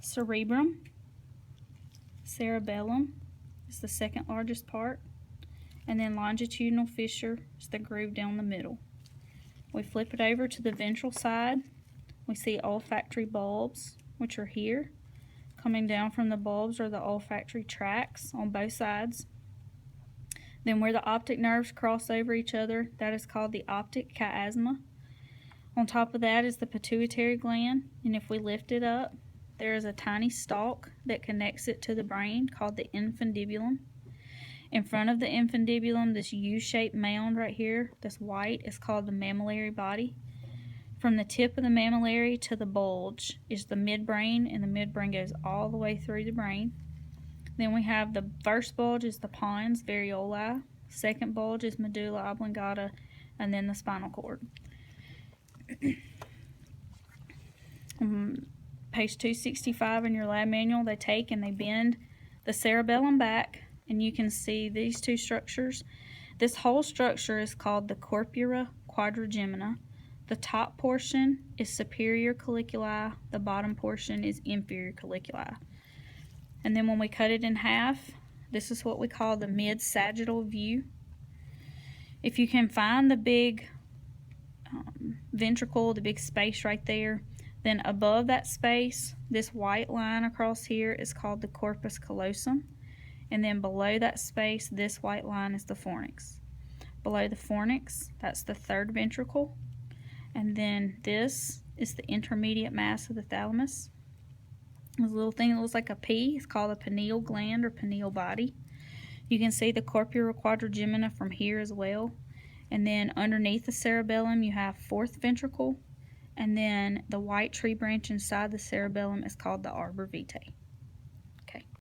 cerebrum, cerebellum is the second largest part, and then longitudinal fissure is the groove down the middle. We flip it over to the ventral side. We see olfactory bulbs, which are here. Coming down from the bulbs are the olfactory tracts on both sides. Then where the optic nerves cross over each other, that is called the optic chiasma. On top of that is the pituitary gland, and if we lift it up, there is a tiny stalk that connects it to the brain called the infundibulum. In front of the infundibulum, this U-shaped mound right here, this white, is called the mammillary body. From the tip of the mammillary to the bulge is the midbrain, and the midbrain goes all the way through the brain. Then we have the first bulge is the pons varioli, second bulge is medulla oblongata, and then the spinal cord. Page 265 in your lab manual, they take and they bend the cerebellum back, and you can see these two structures. This whole structure is called the corpora quadrigemina. The top portion is superior colliculi, the bottom portion is inferior colliculi. And then when we cut it in half, this is what we call the mid-sagittal view. If you can find the big ventricle, the big space right there, then above that space, this white line across here is called the corpus callosum. And then below that space, this white line is the fornix. Below the fornix, that's the third ventricle. And then this is the intermediate mass of the thalamus. This little thing that looks like a pea is called a pineal gland or pineal body. You can see the corpora quadrigemina from here as well. And then underneath the cerebellum, you have fourth ventricle. And then the white tree branch inside the cerebellum is called the arbor vitae.